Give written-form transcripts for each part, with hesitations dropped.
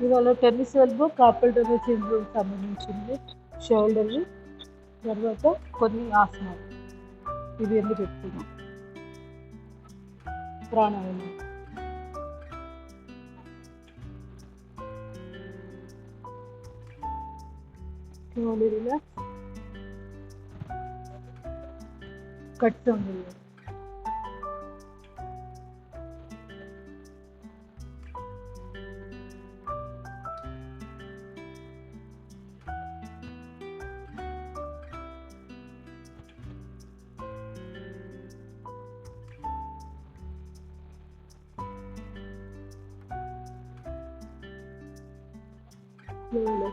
ఇవాళ tennis elbow కాపల్ tennis సంబంధించింది shoulder, తర్వాత కొన్ని ఆసనాలు ఇవి ఎన్ని పెట్టుకున్నాం. ప్రాణాయామం slowly relax, cut sound relax. Slowly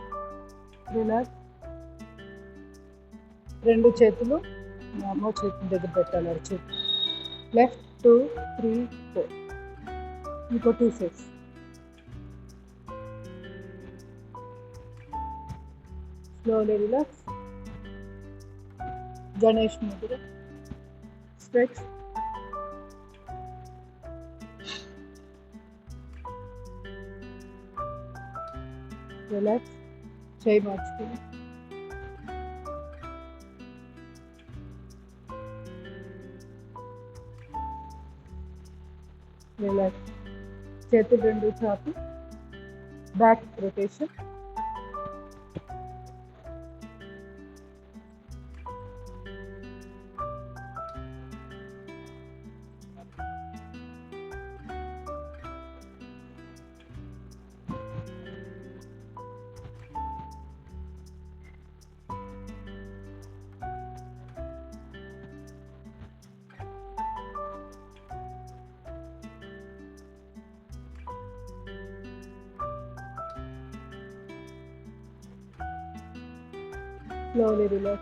relax. రెండు చేతులు మో చేతుల దగ్గర పెట్టాలి. అరచేతి లెఫ్ట్ 2 3 4. ఇంకో 2 sets. Slowly relax. Ganesh mudra. Stretch. Relax. చేయి మార్చుకుని రిలాక్స్. చేతులు రెండు చాపి back rotation. Slowly relax.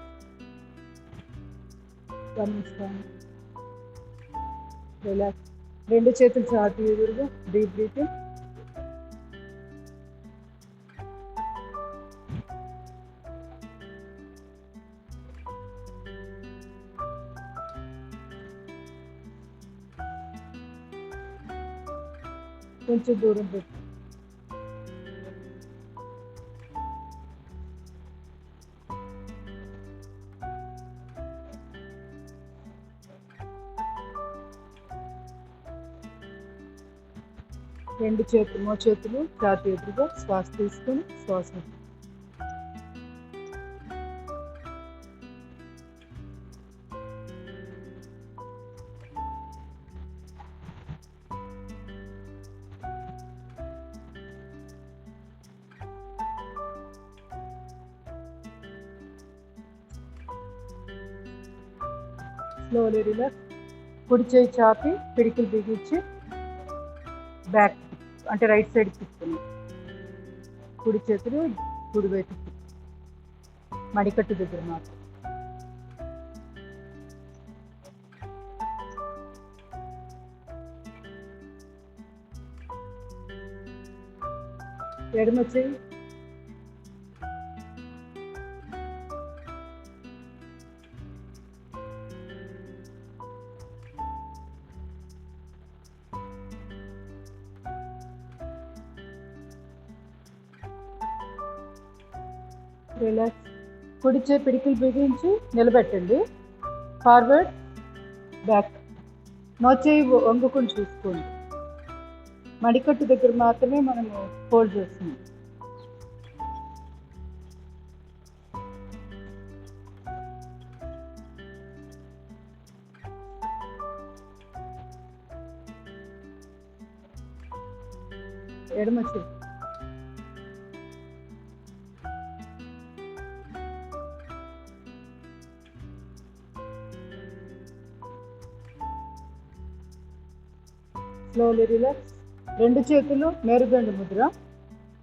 Relax. రెండు చేతులు చాటు ఎదురుగా. Deep breathing. కొంచెం దూరం పెట్టు. రెండు చేతులు మో చేతులు ఛాతీ ఎదురుగా. శ్వాస తీసుకొని శ్వాస స్లోలీ రిలాక్స్. కుడి చేయి చాపి పిడికిలు బిగించి బ్యాక్ అంటే రైట్ సైడ్ తిప్పుకున్నాం. కుడి చేతులు కుడి వైపు మడికట్టు దగ్గర మాత్రం. ఎడమ చేయి రిలాక్స్. కుడి చేయి పిడికిలు బిగించి నిలబెట్టండి. Forward back. మో చేయి వంగుకొని చూసుకోండి. మడికట్టు దగ్గర మాత్రమే మనము హోల్డ్ చేస్తున్నాం. ఎడమ చేయి స్లోలీ రిలాక్స్. రెండు చేతులు మేరుదండు ముద్ర.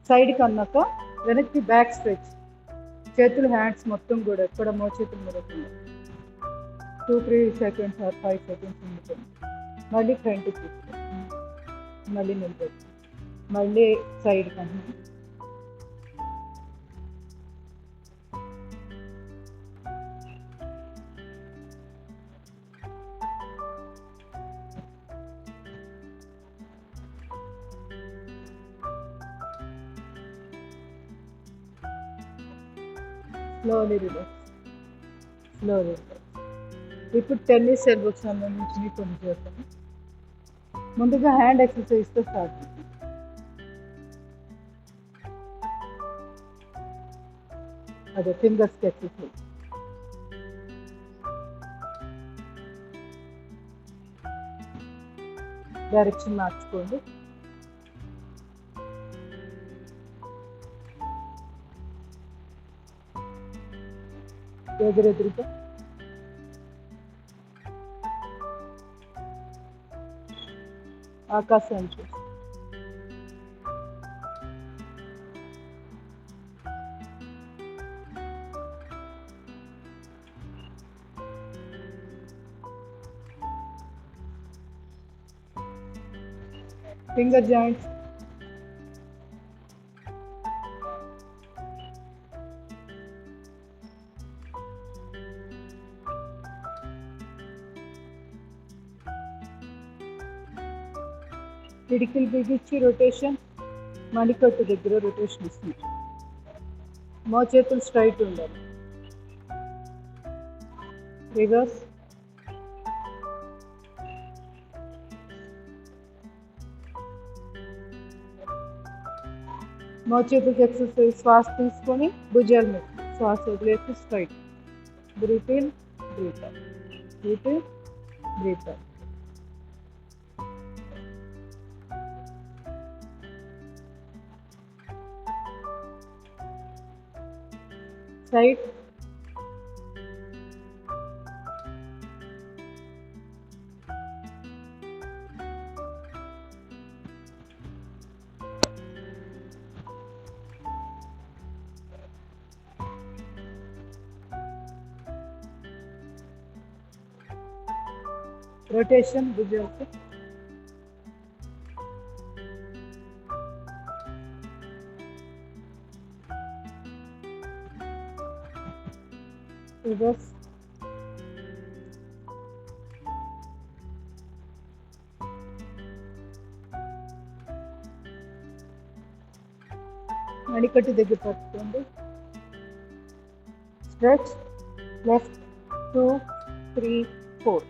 సైడ్కి అన్నాక వెనక్కి బ్యాక్ స్ట్రెచ్. చేతులు హ్యాండ్స్ మొత్తం కూడా ఎక్కడ మో చేతులు మురకుండా 2-3 సెకండ్స్ ఆర్ 5 సెకండ్స్ ఉంటుంది. మళ్ళీ ఫ్రంట్కి తీసుకో. మళ్ళీ నిలబెట్టు. మళ్ళీ సైడ్కి అన్నా. Slowly relax, slowly relax. ఇప్పుడు టెన్నిస్ ఎల్బోకి సంబంధించి కొన్ని చేస్తాను. ముందుగా హ్యాండ్ ఎక్సర్సైజ్తో స్టార్ట్ చేద్దాం. అదే ఫింగర్స్కి ఎక్సర్సైజ్. డైరెక్షన్ మార్చుకోండి. ఎదురెదురుగా ఆకాశాన్ని చూసి ఫింగర్ జాయింట్స్ పిడికిలు బిగించి రొటేషన్, మణికట్టు దగ్గర రొటేషన్ ఇస్తుంది. మోచేతులు స్ట్రైట్ ఉండాలి. రివర్స్, మోచేతులకి ఎక్సర్సైజ్. శ్వాస తీసుకొని భుజాల మీద, శ్వాస వదిలేసి straight. Breathe in, breathe out, breathe in, breathe out. Side, rotation భుజాలకి. రివర్స్, మణికట్టు దగ్గర పట్టుకోండి. Stretch, left 2 3 4.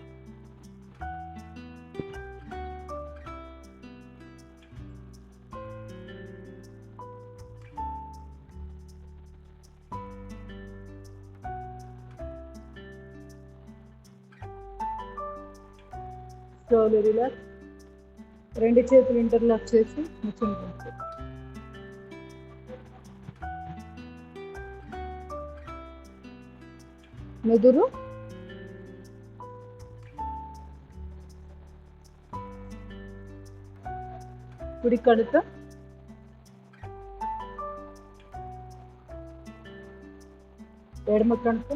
Slowly relax. రెండు చేతులు ఇంటర్లాక్ చేసి ముచ్చుని పెంచు. మెదురు, కుడి కడుత, ఎడమ కడుత,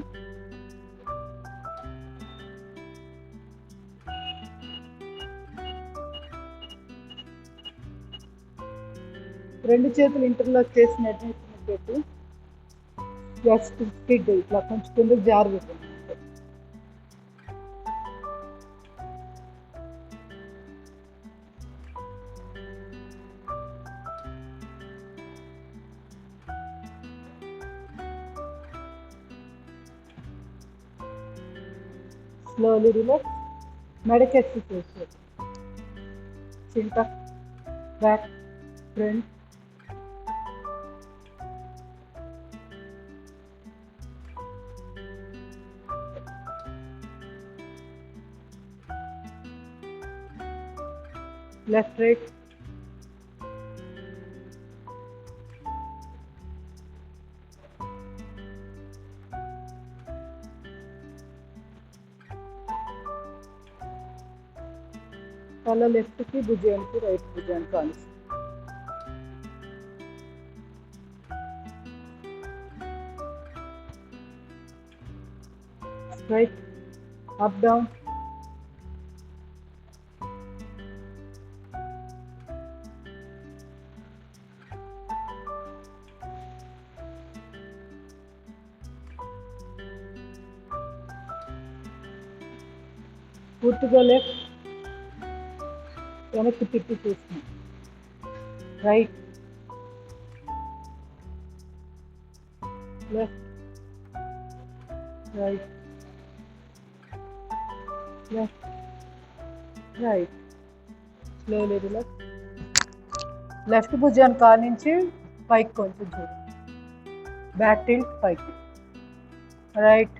రెండు చేతులు ఇంటర్లాక్ చేసినట్టు పెట్టి జస్ట్ స్కిడ్ ఇట్లా కొంచెం కింద జారు పెట్టండి. Slowly relax. మెడకి ఎక్సర్సైజ్ చేయండి. చింత, బ్యాక్, ఫ్రంట్, లెఫ్ట్ రైట్, తల లెఫ్ట్కి, భుజానికి రైట్ భుజానికి ఆన్సర్. స్ట్రైట్, అప్ డౌన్, పూర్తిగా లెఫ్ట్, వెనక్కి తిప్పి చూస్తున్నాం. Right, left, right, left, right. Slowly relax. Left భుజాన్ని కానించి పైకి కొంచెం చూడు. బ్యాక్ టిల్ట్ పైకి. Right,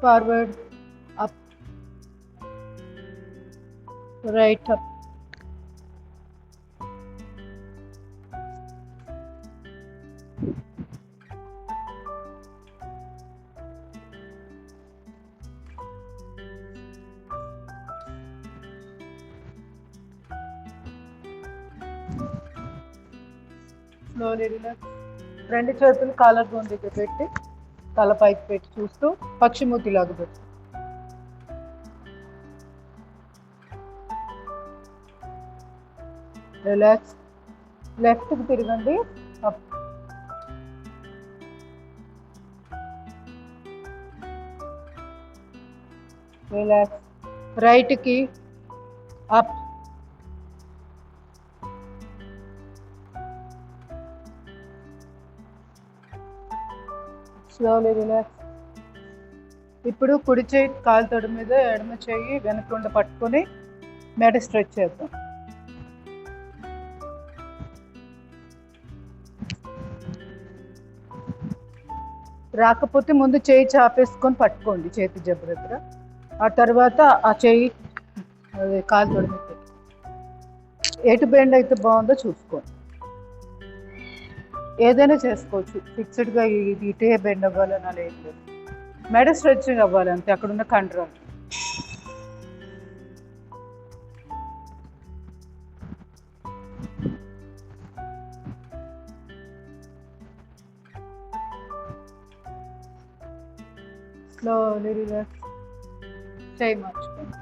forward, up, right, up. Slowly relax. రెండు చేతులు కాలర్ బోన్ దగ్గర పెట్టి తల పైకి పెట్టి చూస్తూ పక్షిమూతి లాగా పెట్టు. రిలాక్స్. లెఫ్ట్కి తిరగండి. Up, relax. రైట్కి అప్, స్లోలీ రిలాక్స్. ఇప్పుడు కుడి చేయి కాలు తొడ మీద ఎడమ చేయి వెనకుండా పట్టుకొని మెడ స్ట్రెచ్ చేద్దాం. రాకపోతే ముందు చేయి చాపేసుకొని పట్టుకోండి చేతి జబ్బు దగ్గర. ఆ తర్వాత ఆ చేయి కాలు తొడ మీద ఎటు బెండ్ అయితే బాగుందో చూసుకోండి. ఏదైనా చేసుకోవచ్చు, ఫిక్స్డ్గా ఇది ఇటే బెండ్ అవ్వాలని అలా ఏం లేదు. మెడ స్ట్రెచ్చింగ్ అవ్వాలి అంతే, అక్కడున్న కంట్రోల్. Slowly relax. చేయి మార్చుకోండి.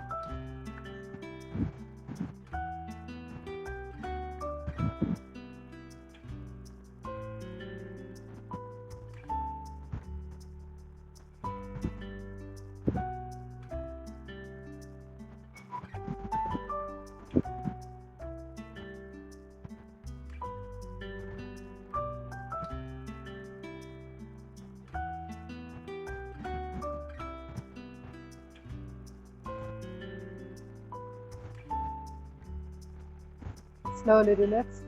Slowly relax.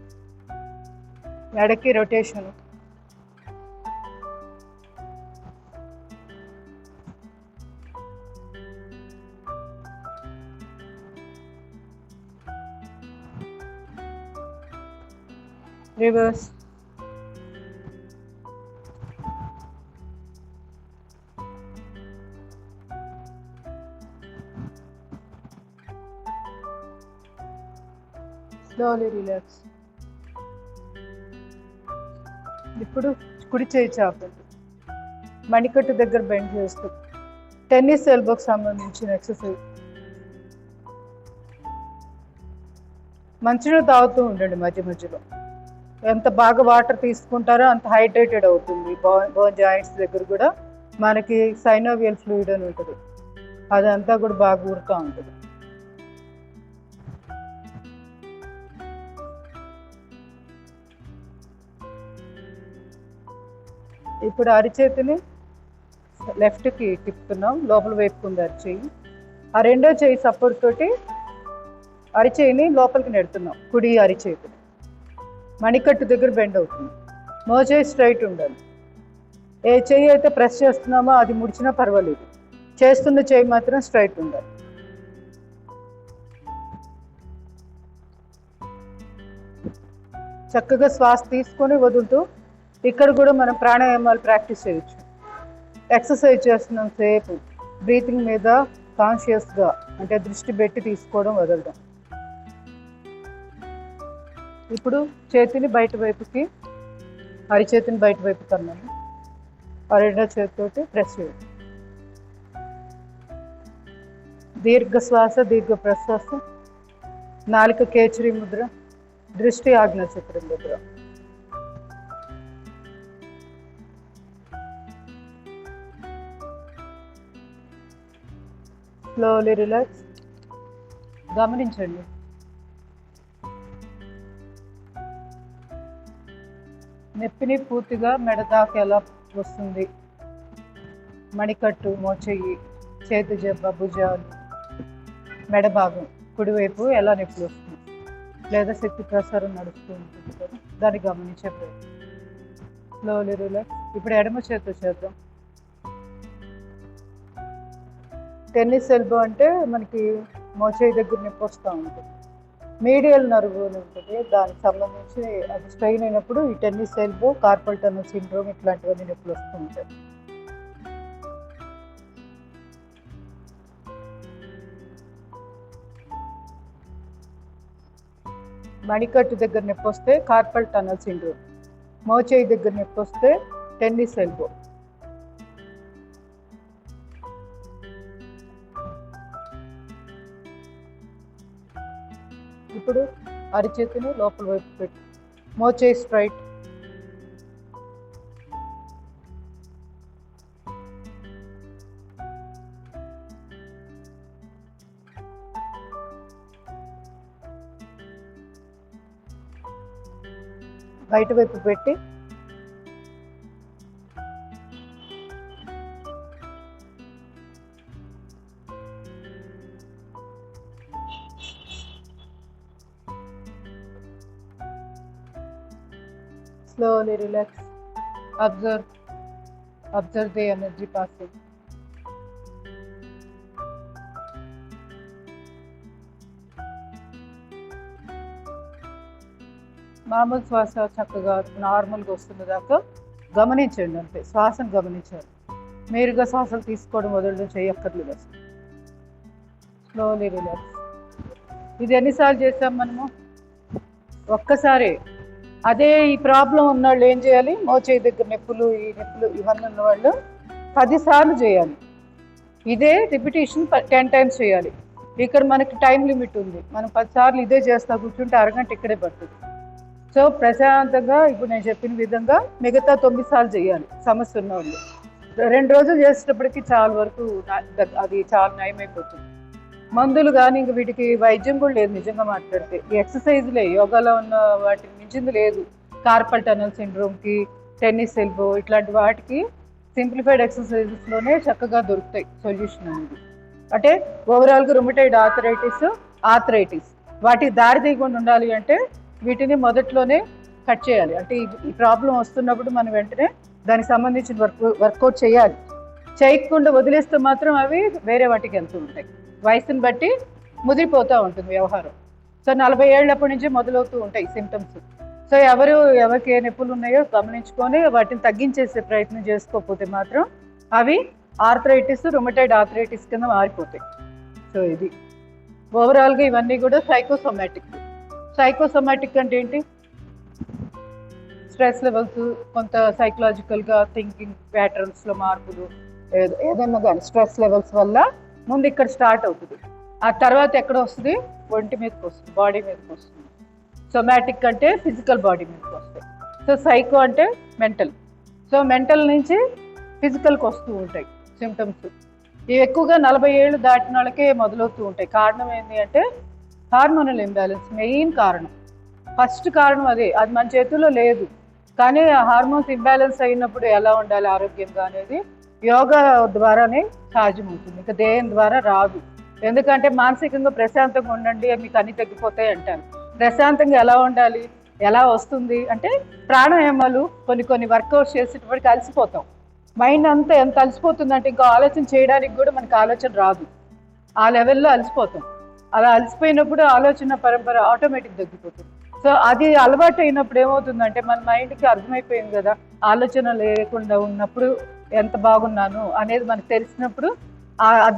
మెడకి రొటేషన్. రివర్స్. Slowly relax. ఇప్పుడు కుడి చేయి చాపండి, మణికట్టు దగ్గర బెండ్ చేస్తూ. టెన్నిస్ ఎల్బోకి సంబంధించిన ఎక్సర్సైజ్. మంచినీళ్ళు తాగుతూ ఉండండి మధ్య మధ్యలో. ఎంత బాగా వాటర్ తీసుకుంటారో అంత హైడ్రేటెడ్ అవుతుంది. బోన్ జాయింట్స్ దగ్గర కూడా మనకి సైనోవియల్ ఫ్లూయిడ్ అని ఉంటుంది, అదంతా కూడా బాగా ఊరుతూ ఉంటుంది. ఇప్పుడు అరిచేతిని లెఫ్ట్కి తిప్పుతున్నాం, లోపల వైపుకుంది అరిచేయి. ఆ రెండో చేయి సపోర్ట్ తోటి అరిచేయిని లోపలికి నెడుతున్నాం, కుడి అరిచేతిని. మణికట్టు దగ్గర బెండ్ అవుతుంది. మోచేయి స్ట్రైట్ ఉండాలి. ఏ చెయ్యి అయితే ప్రెస్ చేస్తున్నామో అది ముడిచినా పర్వాలేదు, చేస్తున్న చెయ్యి మాత్రం స్ట్రైట్ ఉండాలి. చక్కగా శ్వాస తీసుకొని వదులుతూ ఇక్కడ కూడా మనం ప్రాణాయామాలు ప్రాక్టీస్ చేయొచ్చు. ఎక్సర్సైజ్ చేస్తున్నాం సేపు బ్రీతింగ్ మీద కాన్షియస్గా, అంటే దృష్టి పెట్టి తీసుకోవడం వదలడం. ఇప్పుడు చేతిని బయట వైపుకి, అరిచేతిని బయట వైపు కన్నాను, ఆ రెండో చేతితోటి ప్రెస్ చేయండి. దీర్ఘ శ్వాస, దీర్ఘ ప్రశ్వాస. నాలుక కేచరి ముద్ర, దృష్టి ఆజ్ఞాచక్రం ముద్ర. Slowly relax. గమనించండి. నొప్పిని పూర్తిగా మెడ దాకా ఎలా వస్తుంది, మణికట్టు, మోచెయ్యి, చేతి జబ్బ, భుజాలు, మెడ భాగం కుడివైపు ఎలా నొప్పి వస్తుంది, లేదా శక్తి ప్రసారం నడుస్తూ ఉంటుంది కదా, దాన్ని గమనించే ప్రయత్నం. Slowly relax. ఇప్పుడు ఎడమ చేతితో చేద్దాం. టెన్నిస్ ఎల్బో అంటే మనకి మోచేయి దగ్గర నొప్పి వస్తూ ఉంటుంది. మీడియల్ నర్వ్ అని ఉంటుంది, దానికి సంబంధించి అది స్ట్రెయిన్ అయినప్పుడు ఈ tennis elbow, carpal tunnel syndrome ఇట్లాంటివన్నీ నొప్పులు వస్తూ ఉంటాయి. మణికట్టు దగ్గర నొప్పి వస్తే కార్పల్ టన్నల్ సిండ్రోమ్, మోచేయి దగ్గర నొప్పి వస్తే టెన్నిస్ ఎల్బో. ఇప్పుడు అరిచేతిని లోపల వైపు పెట్టి మోచేయి స్ట్రైట్. బయట వైపు పెట్టి slowly relax. Observe the energy passing. మామూలు శ్వాస చక్కగా నార్మల్గా వస్తుంది దాకా గమనించండి, అంతే శ్వాసను గమనించాలి. మీరుగా శ్వాసలు తీసుకోవడం వదలడం చేయక్కర్లేదు అసలు. Slowly relax. ఇది ఎన్నిసార్లు చేసాం మనము? ఒక్కసారి. అదే ఈ ప్రాబ్లం ఉన్నవాళ్ళు ఏం చేయాలి? మోచేయి దగ్గర నొప్పులు, ఈ నొప్పులు ఇవన్నీ ఉన్నవాళ్ళు 10 సార్లు చేయాలి. ఇదే రిపిటేషన్ 10 టైమ్స్ చేయాలి. ఇక్కడ మనకి టైం లిమిట్ ఉంది. మనం 10 సార్లు ఇదే చేస్తా కూర్చుంటే అరగంట ఇక్కడే పడుతుంది. సో ప్రశాంతంగా ఇప్పుడు నేను చెప్పిన విధంగా మిగతా 9 సార్లు చేయాలి సమస్య ఉన్నవాళ్ళు. 2 రోజులు చేసేటప్పటికి చాలా వరకు అది చాలా నయమైపోతుంది. మందులు కానీ ఇంక వీటికి వైద్యం కూడా లేదు. నిజంగా మాట్లాడితే ఈ ఎక్సర్సైజ్లే యోగాలో ఉన్న వాటికి మించింది లేదు. కార్పల్ టనల్ సిండ్రోమ్కి, టెన్నిస్ ఎల్బో ఇట్లాంటి వాటికి సింప్లిఫైడ్ ఎక్సర్సైజెస్లోనే చక్కగా దొరుకుతాయి సొల్యూషన్ అనేది. అంటే ఓవరాల్గా రుమటైడ్ ఆర్థరైటిస్ వాటికి దారి తీయకుండా ఉండాలి అంటే వీటిని మొదట్లోనే కట్ చేయాలి. అంటే ఈ ప్రాబ్లం వస్తున్నప్పుడు మనం వెంటనే దానికి సంబంధించిన వర్కౌట్ చేయాలి. చేయకుండా వదిలేస్తే మాత్రం అవి వేరే వాటికి వెళ్తూ ఉంటాయి. వయసుని బట్టి ముదిరిపోతూ ఉంటుంది వ్యవహారం. సో 40 ఏళ్ళప్పటి నుంచి మొదలవుతూ ఉంటాయి సిమ్టమ్స్. సో ఎవరికి ఏ నొప్పులు ఉన్నాయో గమనించుకొని వాటిని తగ్గించేసే ప్రయత్నం చేసుకోకపోతే మాత్రం అవి ఆర్థరైటిస్, రుమటైడ్ ఆర్థరైటిస్ కింద మారిపోతాయి. సో ఇది ఓవరాల్గా ఇవన్నీ కూడా సైకోసోమాటిక్ అంటే ఏంటి? స్ట్రెస్ లెవెల్స్, కొంత సైకలాజికల్గా థింకింగ్ ప్యాటర్న్స్లో మార్పులు, ఏదన్నా కానీ స్ట్రెస్ లెవెల్స్ వల్ల ముందు ఇక్కడ స్టార్ట్ అవుతుంది. ఆ తర్వాత ఎక్కడ వస్తుంది? ఒంటి మీదకి వస్తుంది, బాడీ మీదకి వస్తుంది. సొమాటిక్ అంటే ఫిజికల్ బాడీ మీదకి వస్తాయి. సో సైకో అంటే మెంటల్. సో మెంటల్ నుంచి ఫిజికల్కి వస్తూ ఉంటాయి సిమ్టమ్స్. ఇవి ఎక్కువగా 40 ఏళ్ళు దాటిన వాళ్ళకే మొదలవుతూ ఉంటాయి. కారణం ఏంటి అంటే హార్మోనల్ ఇంబ్యాలెన్స్ మెయిన్ కారణం. ఫస్ట్ కారణం అదే. అది మన చేతుల్లో లేదు. కానీ ఆ హార్మోన్స్ ఇంబ్యాలెన్స్ అయినప్పుడు ఎలా ఉండాలి ఆరోగ్యంగా అనేది యోగా ద్వారానే సాధ్యమవుతుంది. ఇంకా దేని ద్వారా రాదు. ఎందుకంటే మానసికంగా ప్రశాంతంగా ఉండండి, మీకు అన్ని తగ్గిపోతాయి అంటారు. ప్రశాంతంగా ఎలా ఉండాలి, ఎలా వస్తుంది అంటే ప్రాణాయామాలు కొన్ని వర్కౌట్స్ చేసేటప్పటికి అలసిపోతాం. మైండ్ అంతా ఎంత అలసిపోతుందంటే ఇంకా ఆలోచన చేయడానికి కూడా మనకు ఆలోచన రాదు. ఆ లెవెల్లో అలసిపోతాం. అలా అలసిపోయినప్పుడు ఆలోచన పరంపర ఆటోమేటిక్ తగ్గిపోతుంది. సో అది అలవాటు అయినప్పుడు ఏమవుతుందంటే మన మైండ్కి అర్థమైపోయింది కదా, ఆలోచన లేకుండా ఉన్నప్పుడు ఎంత బాగున్నాను అనేది మనకు తెలిసినప్పుడు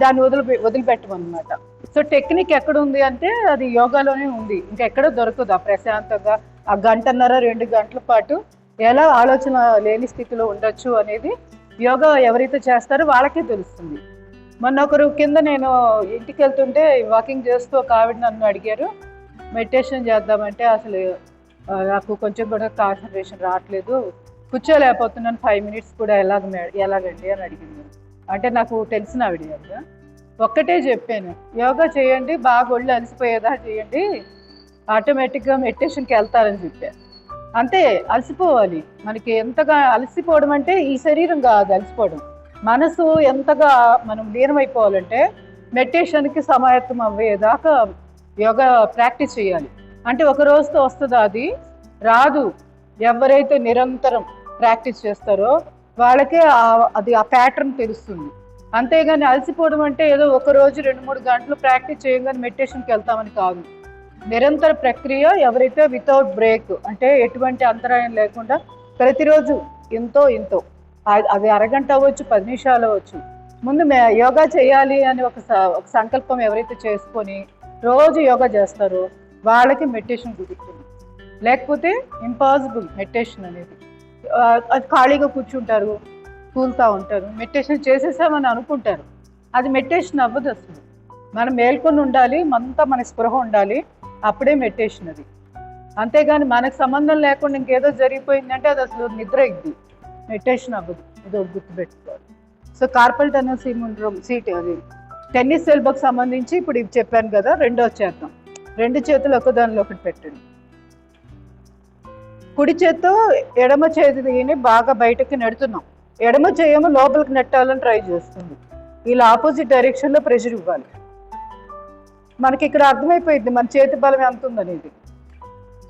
దాన్ని వదిలిపెట్టమన్నమాట. సో టెక్నిక్ ఎక్కడ ఉంది అంటే అది యోగాలోనే ఉంది, ఇంకెక్కడో దొరకదు. ఆ ప్రశాంతంగా ఆ 1.5-2 గంటల పాటు ఎలా ఆలోచన లేని స్థితిలో ఉండొచ్చు అనేది యోగా ఎవరైతే చేస్తారో వాళ్ళకే తెలుస్తుంది. మొన్న ఒకరు కింద నేను ఇంటికి వెళ్తుంటే వాకింగ్ చేస్తూ ఒక ఆవిడ నన్ను అడిగారు, మెడిటేషన్ చేద్దామంటే అసలు నాకు కొంచెం కూడా కాన్సన్ట్రేషన్ రావట్లేదు, కూర్చోలేకపోతున్నాను 5 మినిట్స్ కూడా ఎలాగండి అని అడిగింది. అంటే నాకు తెలిసిన ఆవిడ కదా. ఒక్కటే చెప్పాను, యోగా చేయండి, బాగా ఒళ్ళు అలసిపోయేదా చేయండి, ఆటోమేటిక్గా మెడిటేషన్కి వెళ్తారని చెప్పాను. అంతే, అలసిపోవాలి. మనకి ఎంతగా అలసిపోవడం అంటే ఈ శరీరం కాదు అలసిపోవడం, మనసు ఎంతగా మనం లీనమైపోవాలంటే మెడిటేషన్కి సమాయత్తం అవ్వేదాకా యోగా ప్రాక్టీస్ చేయాలి. అంటే ఒక రోజుతో వస్తుందా? అది రాదు. ఎవరైతే నిరంతరం ప్రాక్టీస్ చేస్తారో వాళ్ళకే అది ఆ ప్యాటర్న్ తెలుస్తుంది. అంతేగాని అలసిపోవడం అంటే ఏదో ఒక రోజు 2-3 గంటలు ప్రాక్టీస్ చేయగానే మెడిటేషన్కి వెళ్తామని కాదు. నిరంతర ప్రక్రియ. ఎవరైతే వితౌట్ బ్రేక్ అంటే ఎటువంటి అంతరాయం లేకుండా ప్రతిరోజు ఇంతో అది అరగంట అవ్వచ్చు, 10 నిమిషాలు అవ్వచ్చు, ముందు యోగా చేయాలి అని ఒక సంకల్పం ఎవరైతే చేసుకొని రోజు యోగా చేస్తారో వాళ్ళకి మెడిటేషన్ కుదురుతుంది. లేకపోతే ఇంపాసిబుల్ మెడిటేషన్ అనేది. అది ఖాళీగా కూర్చుంటారు, కూలుతూ ఉంటారు, మెడిటేషన్ చేసేసామని అనుకుంటారు. అది మెడిటేషన్ అవ్వదు అసలు. మనం మేల్కొని ఉండాలి, మన స్పృహ ఉండాలి, అప్పుడే మెడిటేషన్ అది. అంతేగాని మనకు సంబంధం లేకుండా ఇంకేదో జరిగిపోయిందంటే అది అసలు నిద్ర ఇద్ది, మెడిటేషన్ అవ్వదు. ఇది గుర్తుపెట్టుకోవాలి. So carpal tunnel syndrome seat అది టెన్నిస్ ఎల్బోకి సంబంధించి ఇప్పుడు ఇది చెప్పాను కదా. రెండో చేద్దాం. 2 చేతులు ఒకదానిలో ఒకటి పెట్టండి. కుడి చేత్తో ఎడమ చేతిని బాగా బయటకి నెడుతున్నాం. ఎడమ చేయము లోపలికి నెట్టాలని ట్రై చేస్తుంది. ఇలా ఆపోజిట్ డైరెక్షన్లో ప్రెషర్ ఇవ్వాలి. మనకి ఇక్కడ అర్థమైపోయింది మన చేతి బలం ఎంత ఉందనేది.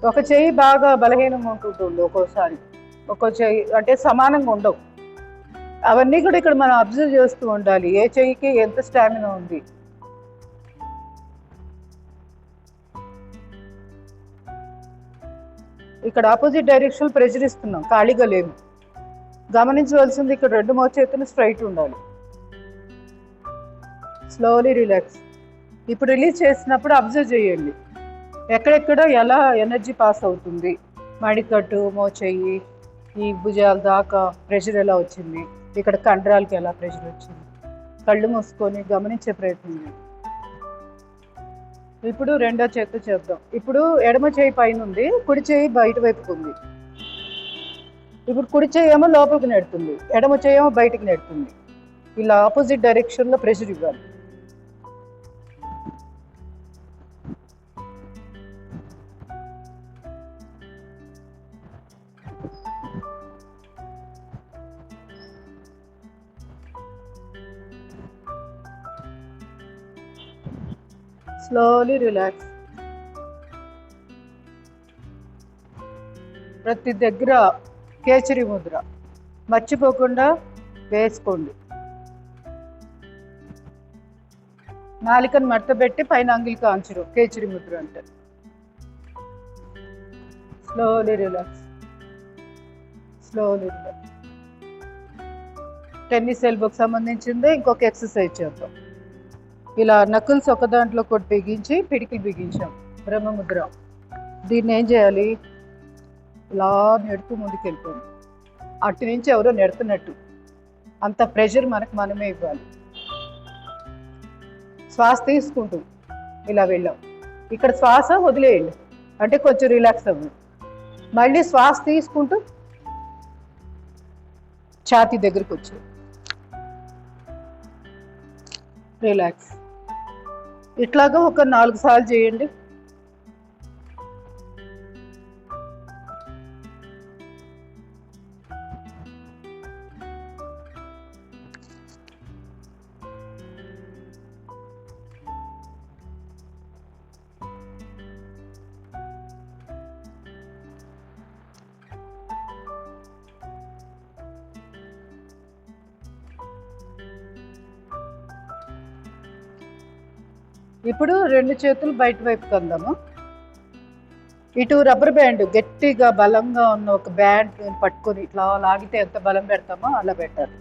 ఒక చెయ్యి బాగా బలహీనంగా ఉంటుంటుంది ఒక్కోసారి, ఒక్కో చెయ్యి అంటే సమానంగా ఉండవు. అవన్నీ కూడా ఇక్కడ మనం అబ్జర్వ్ చేస్తూ ఉండాలి, ఏ చెయ్యికి ఎంత స్టామినా ఉంది. ఇక్కడ ఆపోజిట్ డైరెక్షన్ ప్రెషర్ ఇస్తున్నాం, ఖాళీగా లేము. గమనించవలసింది ఇక్కడ 2 మోచేతులు స్ట్రైట్ ఉండాలి. Slowly relax. ఇప్పుడు రిలీజ్ చేసినప్పుడు అబ్జర్వ్ చేయండి ఎక్కడెక్కడ ఎలా ఎనర్జీ పాస్ అవుతుంది. మడికట్టు, మోచెయ్యి, ఈ భుజాల దాకా ప్రెషర్ ఎలా వచ్చింది, ఇక్కడ కండరాలకి ఎలా ప్రెషర్ వచ్చింది. కళ్ళు మూసుకొని గమనించే ప్రయత్నం చేయండి. ఇప్పుడు రెండో చేత్తో చేద్దాం. ఇప్పుడు ఎడమ చేయి పైన ఉంది, కుడి చేయి బయట వైపుకు ఉంది. ఇప్పుడు కుడి చేయి ఏమో లోపలికి నెడుతుంది, ఎడమ చేయి ఏమో బయటికి నెడుతుంది. ఇలా ఆపోజిట్ డైరెక్షన్లో ప్రెషర్ ఇవ్వాలి. Slowly relax. ప్రతి దగ్గర కేచరి ముద్ర మర్చిపోకుండా వేసుకోండి. నాలికను మడతపెట్టి పైన అంగిలి కాంచరు కేచరి ముద్ర అంటే. Slowly relax, slowly relax. Tennis ఎల్బోకి సంబంధించింది ఇంకొక ఎక్సర్సైజ్ చేద్దాం. ఇలా నకుల్స్ ఒక దాంట్లో కొట్టి బిగించి పిడికిలు బిగించాం, బ్రహ్మముద్ర. దీన్ని ఏం చేయాలి, ఇలా నెడుతూ ముందుకు వెళ్ళిపోయింది. అటు నుంచి ఎవరో నెడుతున్నట్టు అంత ప్రెషర్ మనమే ఇవ్వాలి. శ్వాస తీసుకుంటూ ఇలా వెళ్ళాం. ఇక్కడ శ్వాస వదిలేయండి అంటే కొంచెం రిలాక్స్ అవ్వండి. మళ్ళీ శ్వాస తీసుకుంటూ ఛాతీ దగ్గరికి వచ్చి రిలాక్స్. ఇట్లాగా ఒక 4 సార్లు చేయండి. ఇప్పుడు 2 చేతులు బయట వైపు కందాము. ఇటు రబ్బర్ బ్యాండ్ గట్టిగా బలంగా ఉన్న ఒక బ్యాండ్ పట్టుకొని ఇట్లా లాగితే ఎంత బలం పెడతామో అలా పెట్టాలి.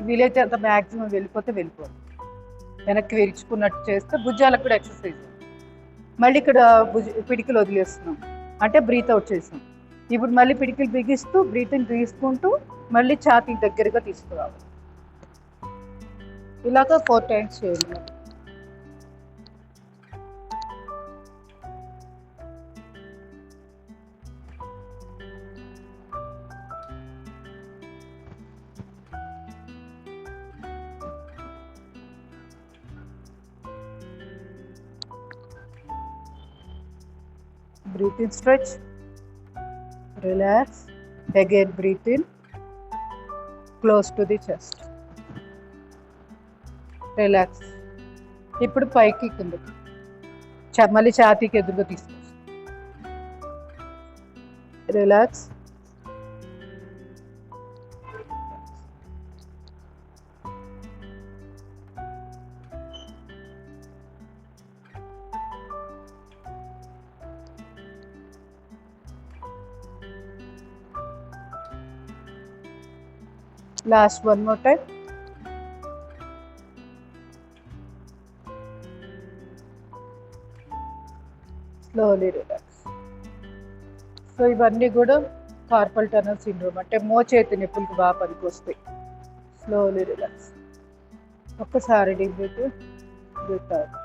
వీలైతే అంత మ్యాక్సిమం వెళ్ళిపోతే వెళ్ళిపోదు. వెనక్కి విరుచుకున్నట్టు చేస్తే భుజాలకు కూడా ఎక్సర్సైజ్. మళ్ళీ ఇక్కడ పిడికిలు వదిలేస్తున్నాం అంటే బ్రీత్ అవుట్ చేసాం. ఇప్పుడు మళ్ళీ పిడికిలు బిగిస్తూ బ్రీతింగ్ తీసుకుంటూ మళ్ళీ ఛాతీ దగ్గరగా తీసుకురావాలి. ఇలాగ 4 టైమ్స్ చేయాలి. Breathe in, stretch. Relax. Again, breathe in. Close to the chest. Relax. ఇప్పుడు పైకి కిందకి మళ్ళీ ఛాతీకి ఎదురుగా తీసుకొచ్చి relax. Last one more time. Slowly relax. So ఇవన్నీ కూడా కార్పల్ టనల్ సిండ్రోమ్ అంటే మోచేతి నొప్పులకి బాగా పనికొస్తాయి. Slowly relax. ఒక్కసారి డీప్ బ్రీత్ అవుట్.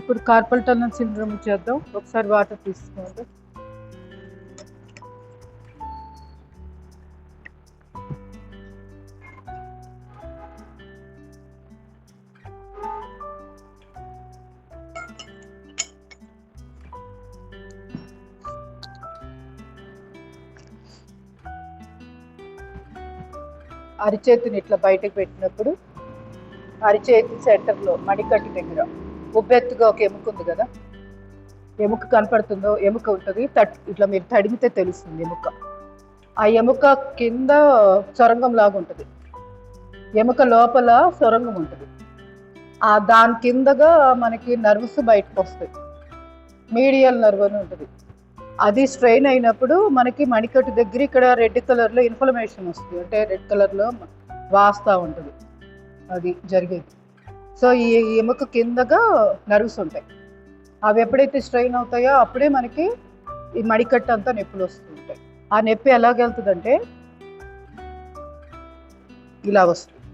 ఇప్పుడు కార్పల్ టనల్ సిండ్రోమ్ చేద్దాం. ఒకసారి వాటర్ తీసుకోండి. అరిచేతిని ఇట్లా బయటకు పెట్టినప్పుడు అరిచేతి సెంటర్లో మణికట్టు దగ్గర ఉబ్బెత్తుగా ఒక ఎముక ఉంది కదా, ఎముక కనపడుతుందో, ఎముక ఉంటుంది. ఇట్లా మీరు తడిమితే తెలుస్తుంది ఎముక. ఆ ఎముక కింద సొరంగం లాగా ఉంటుంది, ఎముక లోపల సొరంగం ఉంటుంది. దాని కిందగా మనకి నర్వ్స్ బయటకు వస్తాయి. మీడియల్ నర్వ్ అని ఉంటుంది. అది స్ట్రెయిన్ అయినప్పుడు మనకి మణికట్టు దగ్గర ఇక్కడ రెడ్ కలర్లో ఇన్ఫ్లమేషన్ వస్తుంది, అంటే రెడ్ కలర్లో వాస్తూ ఉంటుంది. అది జరిగేది. సో ఈ ఎముక కిందగా నర్వ్స్ ఉంటాయి. అవి ఎప్పుడైతే స్ట్రెయిన్ అవుతాయో అప్పుడే మనకి ఈ మణికట్టు అంతా నొప్పులు వస్తుంటాయి. ఆ నొప్పి ఎలాగెళ్తుందంటే ఇలా వస్తుంది,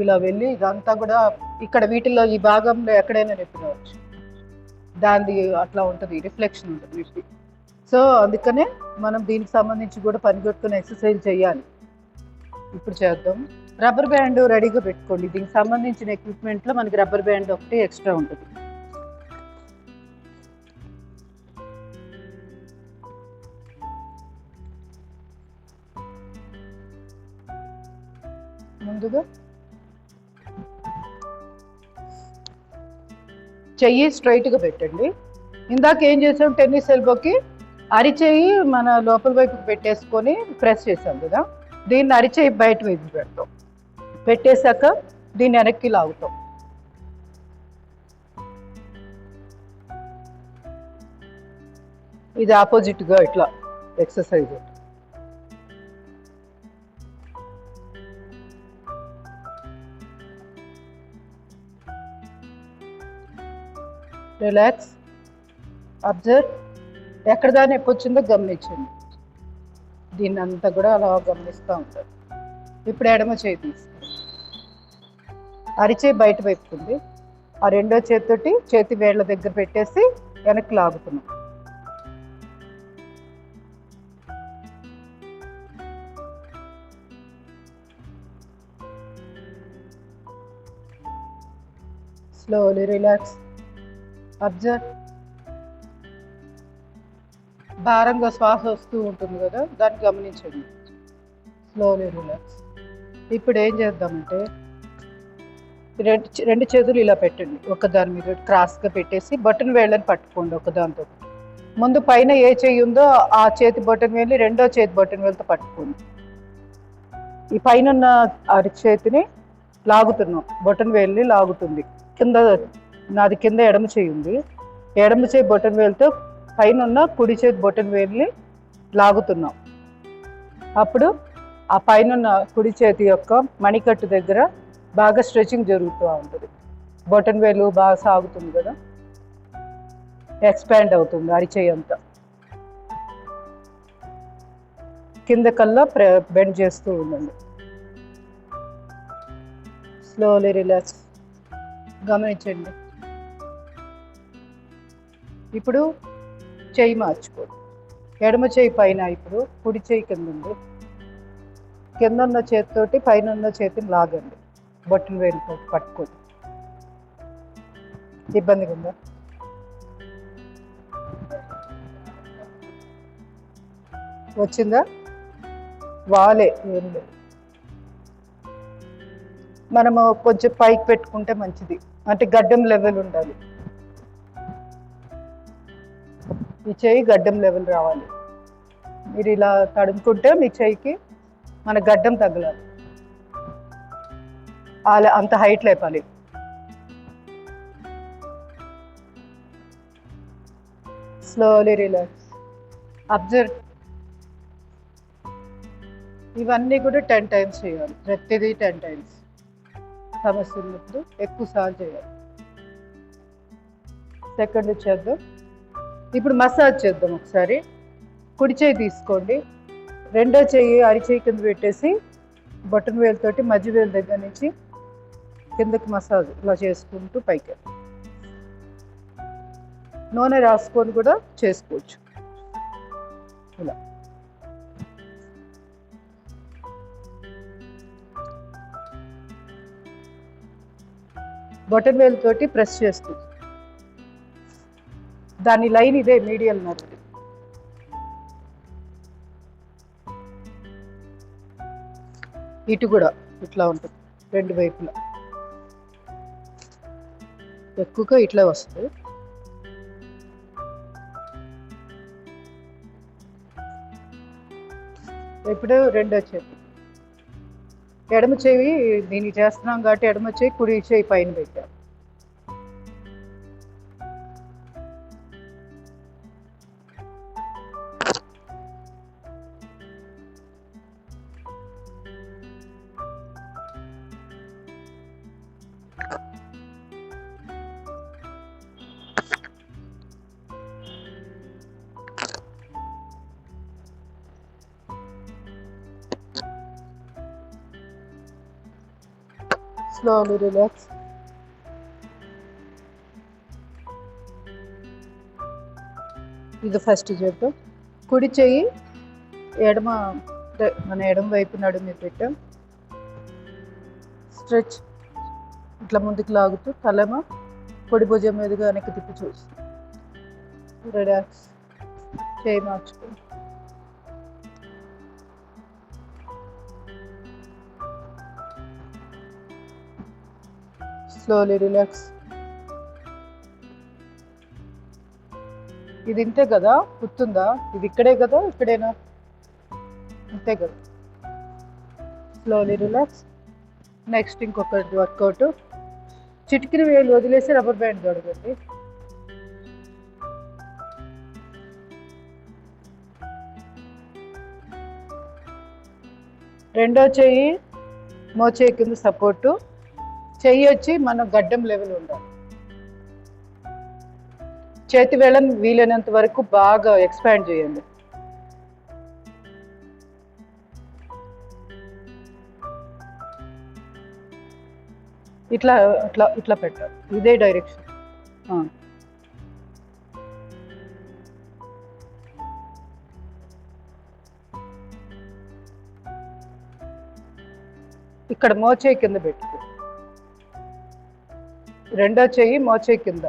ఇలా వెళ్ళి ఇదంతా కూడా ఇక్కడ వీటిల్లో ఈ భాగంలో ఎక్కడైనా నొప్పి రావచ్చు. దాన్ని అట్లా ఉంటుంది, రిఫ్లెక్షన్ ఉంటుంది నొప్పి. సో అందుకనే మనం దీనికి సంబంధించి కూడా పనిగొట్టుకుని ఎక్సర్సైజ్ చేయాలి. ఇప్పుడు చేద్దాం. రబ్బర్ బ్యాండ్ రెడీగా పెట్టుకోండి. దీనికి సంబంధించిన ఎక్విప్మెంట్లో మనకి రబ్బర్ బ్యాండ్ ఒకటి ఎక్స్ట్రా ఉంటుంది. ముందుగా చెయ్యి స్ట్రైట్గా పెట్టండి. ఇందాక ఏం చేసాం, టెన్నిస్ ఎల్బోకి అరిచెయ్యి మన లోపల వైపు పెట్టేసుకొని ప్రెస్ చేసాం కదా, దీన్ని అరిచెయ్యి బయట వైపు పెడతాం. పెట్టేశాక దీన్ని వెనక్కి లాగుతాం. ఇది ఆపోజిట్గా ఇట్లా ఎక్సర్సైజ్. రిలాక్స్. అబ్జర్వ్. ఎక్కడ దాన్ని ఎప్పుడు వచ్చిందో గమనించండి. దీన్ని అంతా కూడా అలా గమనిస్తూ ఉంటారు. ఇప్పుడు ఎడమ చేయి తీసుకుంది, అరిచేయి బయట వైపుకుంది. ఆ రెండో చేతితోటి చేతి వేళ్ల దగ్గర పెట్టేసి వెనక్కి లాగుతున్నాం. Slowly relax. అబ్జర్వ్. భారంగా శ్వాస వస్తూ ఉంటుంది కదా, దాన్ని గమనించండి. Slowly relax. ఇప్పుడు ఏం చేద్దామంటే రెండు చేతులు ఇలా పెట్టండి, ఒకదాని మీద క్రాస్గా పెట్టేసి బటన్ వేళ్ళని పట్టుకోండి ఒకదానితో. ముందు పైన ఏ చెయ్యి ఉందో ఆ చేతి బటన్ వేలి రెండో చేతి బటన్ వేలతో పట్టుకోండి. ఈ పైన ఉన్న అరిచేతిని లాగుతున్నాం, బటన్ వేలిని లాగుతుంది. కింద నాది కింద ఎడమ చేయి ఉంది, ఎడమ చేయి బొటన్ వేలుతో పైన ఉన్న కుడి చేతి బొటన్ వేలుని లాగుతున్నాం. అప్పుడు ఆ పైన ఉన్న కుడి చేతి యొక్క మణికట్టు దగ్గర బాగా స్ట్రెచింగ్ జరుగుతూ ఉంటుంది. బొటన్ వేలు బాగా సాగుతుంది కదా, ఎక్స్పాండ్ అవుతుంది అరిచేయి అంతా. కింద కల్లా బెండ్ చేస్తూ ఉండండి. Slowly relax. గమనించండి. ఇప్పుడు చెయ్యి మార్చుకోండి. ఎడమ చేయి పైన, ఇప్పుడు కుడి చేయి కింద ఉంది. కింద ఉన్న చేతితోటి పైన ఉన్న చేతిని లాగండి, బొట్టన వేలుతో పట్టుకోండి. ఇబ్బందిగా ఉందా? వచ్చిందా? వాలే ఏం లేదు. మనము కొంచెం పైకి పెట్టుకుంటే మంచిది, అంటే గడ్డం లెవెల్ ఉండాలి. ఈ చెయ్యి గడ్డం లెవెల్ రావాలి. మీరు ఇలా తడుముకుంటే మీ చెయ్యికి మన గడ్డం తగలాలి, అలా అంత హైట్ లేపాలి. Slowly relax. అబ్జర్వ్. ఇవన్నీ కూడా 10 times చేయాలి, ప్రతిదీ 10 times. సమస్య ఉన్నప్పుడు ఎక్కువ సార్లు చేయాలి. సెకండ్ చేద్దాం. ఇప్పుడు మసాజ్ చేద్దాం ఒకసారి. కుడి చేయి తీసుకోండి, రెండో చెయ్యి అరిచేయి కింద పెట్టేసి బొట్టన వేలుతోటి మధ్య వేలు దగ్గర నుంచి కిందకి మసాజ్ ఇలా చేసుకుంటూ పైకి. నూనె రాసుకొని కూడా చేసుకోవచ్చు ఇలా. బొటన్ వేలుతోటి ప్రెస్ చేస్తూ, దాని లైన్ ఇదే మీడియల్ నర్వ్. ఇటు కూడా ఇట్లా ఉంటుంది, రెండు వైపులా ఎక్కువగా ఇట్లా వస్తుంది. ఇప్పుడు రెండో చేతి, ఎడమ చెవి దీనికి చేస్తున్నాం కాబట్టి ఎడమ చెవి కుడి చెవి పైన పెట్టాం. Slowly relax. ఇది ఫస్ట్ చేద్దాం. కుడి చెయ్యి ఎడమ, మన ఎడమ వైపు నడుము మీద పెట్టాం. స్ట్రెచ్ ఇట్లా ముందుకు లాగుతూ తలమ పొడి భుజం మీదుగా వెనక్కి తిప్పి చూస్తాం. రిలాక్స్. చేయి మార్చుకో. Slowly relax. ఇది ఇంతే కదా, గుర్తుందా? ఇది ఇక్కడే కదా, ఇక్కడేనా? అంతే కదా. Slowly relax. నెక్స్ట్ ఇంకొక వర్కౌట్. చిటికిన వేలు వదిలేసి రబ్బర్ బ్యాండ్ తొడగండి. రెండో చెయ్యి మోచేయి కింద సపోర్టు, చెయ్యి వచ్చి మన గడ్డం లెవెల్ ఉండాలి. చేతి వేళ్ళని వీలైనంత వరకు బాగా ఎక్స్పాండ్ చేయండి. ఇట్లా ఇట్లా ఇట్లా పెట్టాలి, ఇదే డైరెక్షన్. ఇక్కడ మోచేయి కింద పెట్టుకో, రెండో చెయ్యి మోచేయి కింద.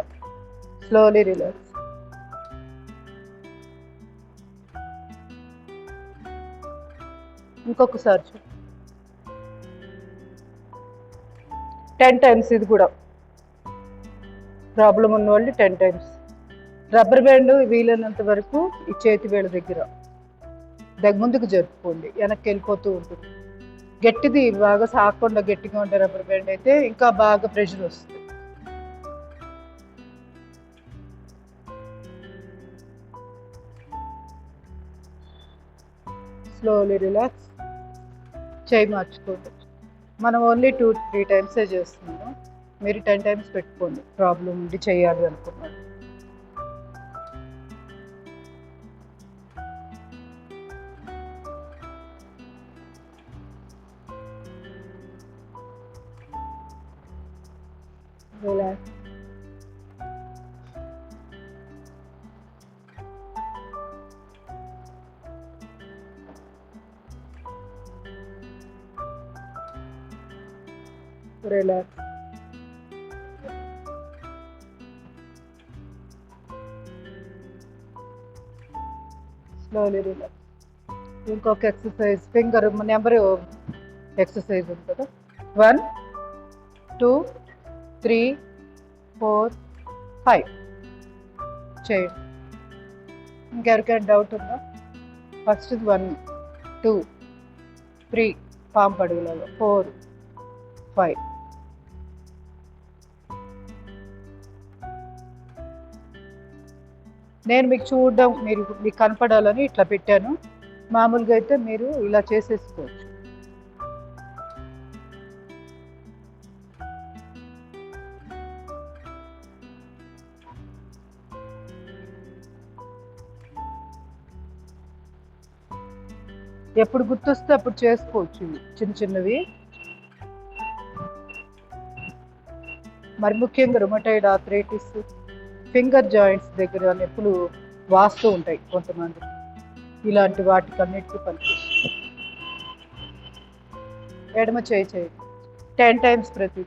Slowly relax. ఇంకొకసారి 10 times. ఇది కూడా ప్రాబ్లం ఉన్న వాళ్ళు 10 times. రబ్బర్ బ్యాండ్ వీలైనంత వరకు ఈ చేతి వేళ్ళ దగ్గర ముందుకు జరుపుకోండి, వెనక్కి వెళ్ళిపోతూ ఉంటుంది. గట్టిది బాగా సాగకుండా గట్టిగా ఉండే రబ్బర్ బ్యాండ్ అయితే ఇంకా బాగా ప్రెషర్ వస్తుంది. Slowly relax. చేయి మార్చుకోండి. మనం ఓన్లీ 2-3 times చేస్తున్నాము, మీరు 10 times పెట్టుకోండి ప్రాబ్లం ఉండి చేయాలి అనుకున్నారు. రిలాక్స్. రిలాక్స్. Slowly relax. ఇంకొక ఎక్సర్సైజ్ ఫింగర్ నెంబర్ ఎక్సర్సైజ్ ఉంది కదా. 1 2 3 4 5 చేయండి. ఇంకెవరికైనా డౌట్ ఉందా? ఫస్ట్ 1 2 3 పాము పడుగులలో 4 5. నేను మీకు చూడడం మీకు కనపడాలని ఇట్లా పెట్టాను. మామూలుగా అయితే మీరు ఇలా చేసేసుకోవచ్చు. ఎప్పుడు గుర్తొస్తే అప్పుడు చేసుకోవచ్చు చిన్న చిన్నవి. మరి ముఖ్యంగా రుమటైడ్ ఆర్థరైటిస్, ఫింగర్ జాయింట్స్ దగ్గర నొప్పులు వాస్తూ ఉంటాయి కొంతమంది. ఇలాంటి వాటికన్నిటికీ పనిచేస్తుంది. ఎడమ చేయి 10 times ప్రతి.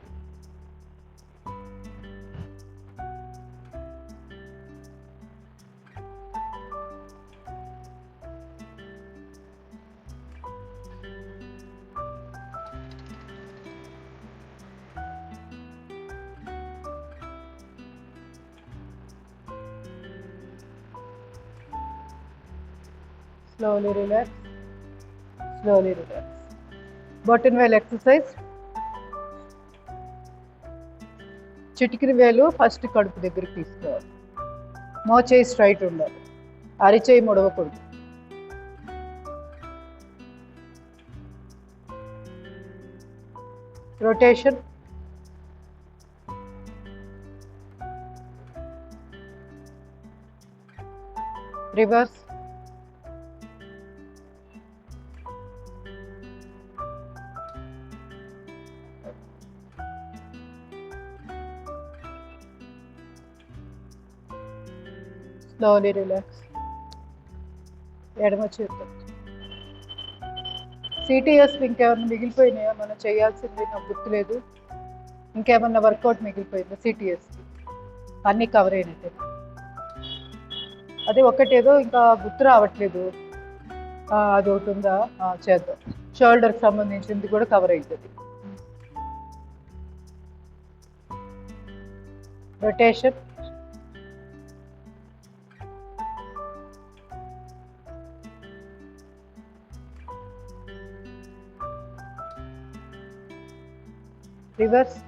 Slowly relax, slowly relax. Bottom వేలు ఎక్సర్సైజ్. చిటికిన వేలు ఫస్ట్ కడుపు దగ్గరికి తీసుకోవాలి. మోచేయి స్ట్రైట్ ఉండాలి, అరిచేయి ముడవకూడదు. రొటేషన్. రివర్స్. Slowly relax. ఎడమ చేతి. సిటిఎస్ ఇంకేమన్నా మిగిలిపోయినాయా? మనం చేయాల్సింది నాకు గుర్తులేదు. ఇంకేమన్నా వర్కౌట్ మిగిలిపోయిందా సిటిఎస్? అన్నీ కవర్ అయినట్టే. అదే ఒకటేదో ఇంకా గుర్తు రావట్లేదు. అది ఒకటి ఉందా? చేద్దాం. షోల్డర్కి సంబంధించింది కూడా కవర్ అవుతుంది. రొటేషన్. రివర్స్.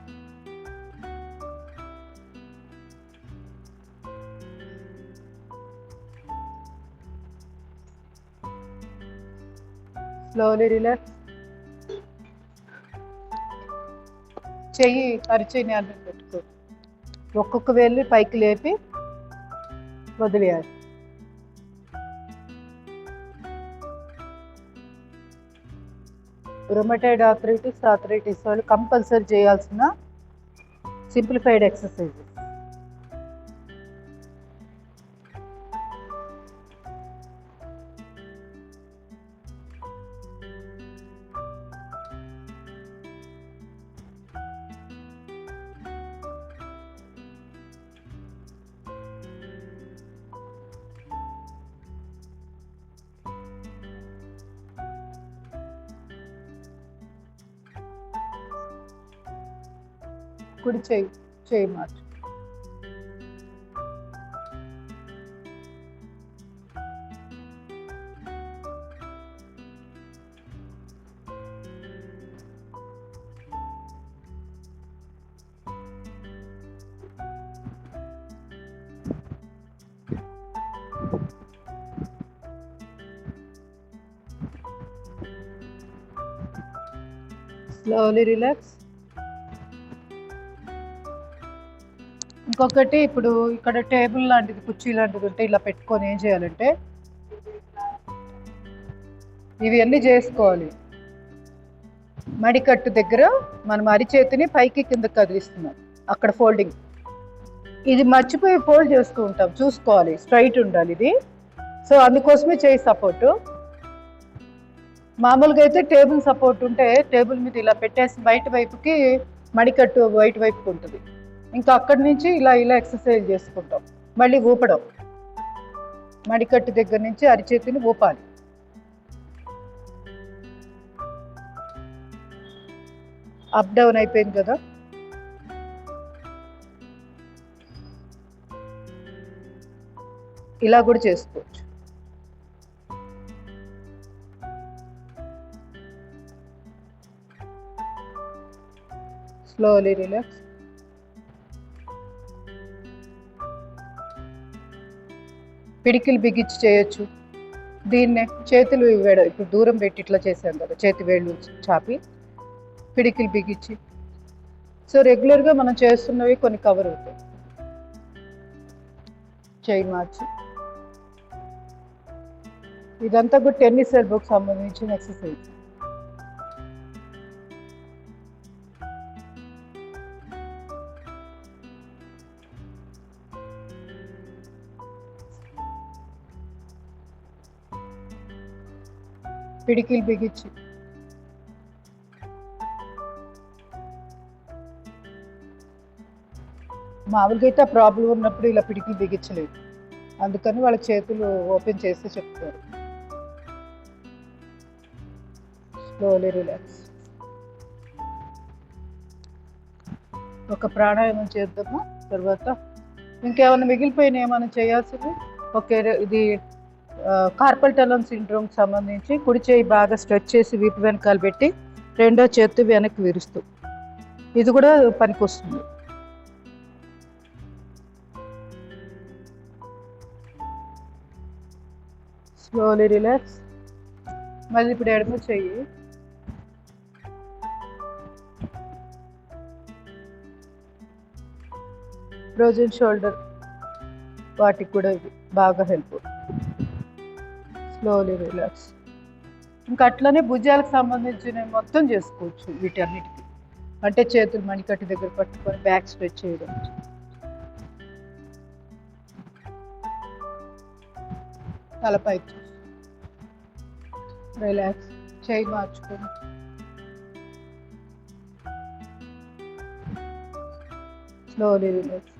Slowly relax. చెయ్యి అరిచేయి నేల మీద పెట్టుకో. ఒక్కొక్క వేలు పైకి లేపి వదిలేయాలి. రుమటైడ్ ఆర్థరైటిస్ వాళ్ళు కంపల్సరీ చేయాల్సిన సింప్లిఫైడ్ ఎక్సర్సైజెస్. కుడి చేయి మార్చు. Slowly relax. ఇంకొకటి, ఇప్పుడు ఇక్కడ టేబుల్ లాంటిది, కుర్చీ లాంటిది ఉంటే ఇలా పెట్టుకొని ఏం చేయాలంటే ఇవి అన్నీ చేసుకోవాలి. మడికట్టు దగ్గర మనం అరిచేతిని పైకి కిందకి కదిలిస్తున్నాం, అక్కడ ఫోల్డింగ్. ఇది మర్చిపోయి ఫోల్డ్ చేస్తూ ఉంటాం, చూసుకోవాలి స్ట్రైట్ ఉండాలి ఇది. సో అందుకోసమే చేయి సపోర్టు. మామూలుగా అయితే టేబుల్ సపోర్ట్ ఉంటే టేబుల్ మీద ఇలా పెట్టేసి బయట వైపుకి మడికట్టు బయట వైపుకి ఉంటుంది. ఇంకా అక్కడి నుంచి ఇలా ఎక్సర్సైజ్ చేసుకుంటాం. మళ్ళీ ఊపడం. మడికట్టు దగ్గర నుంచి అరిచేతిని ఊపాలి. అప్ డౌన్ అయిపోయింది కదా. ఇలా కూడా చేసుకోవచ్చు. Slowly relax. పిడికిలు బిగించి చేయొచ్చు. దీన్నే చేతులు ఇప్పుడు దూరం పెట్టి ఇట్లా చేశాం కదా, చేతి వేళ్ళు చాపి పిడికిలు బిగించి. సో రెగ్యులర్గా మనం చేస్తున్నవి కొన్ని కవర్ అవుతాయి. చైన్ మార్చి. ఇదంతా కూడా టెన్నిస్ ఎల్బోకి సంబంధించిన ఎక్సర్సైజ్. పిడికిలు బిగించి మామూలుగా అయితే ఆ ప్రాబ్లం ఉన్నప్పుడు ఇలా పిడికిలు బిగించలేదు, అందుకని వాళ్ళ చేతులు ఓపెన్ చేసి చెప్తారు. Slowly relax. ఒక ప్రాణాయామం చేద్దాము. తర్వాత ఇంకేమైనా మిగిలిపోయినా ఏమైనా చేయాల్సింది. ఓకే, ఇది కార్పల్ టనల్ సిండ్రోమ్ సంబంధించి కుడి చేయి బాగా స్ట్రెచ్ చేసి వీపు వెనకాల పెట్టి రెండో చేతి వెనక్కి విరుస్తూ, ఇది కూడా పనికి వస్తుంది. Slowly relax. మళ్ళీ ఇప్పుడు ఎడమ చెయ్యి ఫ్రోజన్ షోల్డర్, వాటికి కూడా ఇది బాగా హెల్ప్. Slowly relax. ఇంకా అట్లనే భుజాలకు సంబంధించిన మొత్తం చేసుకోవచ్చు వీటన్నిటికీ. అంటే చేతులు మణికట్టు దగ్గర పట్టుకొని బ్యాక్ స్ట్రెచ్ చేయడం. తలపైకి రిలాక్స్. చేయి మార్చుకొని స్లోలీ రిలాక్స్.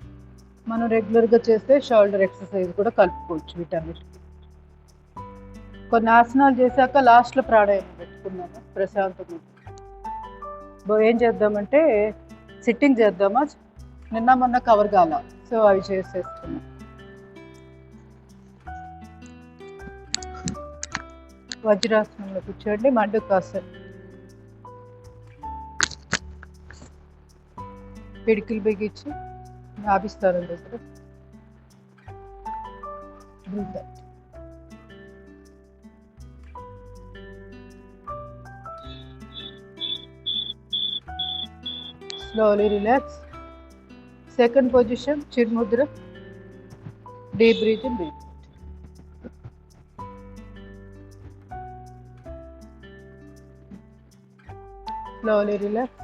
మనం రెగ్యులర్గా చేస్తే షోల్డర్ ఎక్సర్సైజ్ కూడా కలుపుకోవచ్చు వీటన్నిటికీ. కొన్ని ఆసనాలు చేశాక లాస్ట్లో ప్రాణాయామం పెట్టుకున్నాము ప్రశాంతంగా. ఏం చేద్దామంటే సిట్టింగ్ చేద్దామా, నిన్న మొన్న కవర్ కాల, సో అవి చేసేసుకున్నాం. వజ్రాసనంలో కూర్చోండి. మండూకాసన్. పిడికిలు బిగించి నాభిస్థానం దగ్గర స్లోలీ రిలాక్స్. సెకండ్ పొజిషన్ చిరుముద్ర. Deep breathe in, breathe. Slowly relax.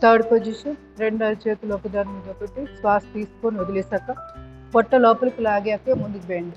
Third position రెండు చేతులు ఒకదాని మీద ఒకటి శ్వాస తీసుకొని వదిలేసాక పొట్ట లోపలికి లాగాక ముందుకు బెండ్.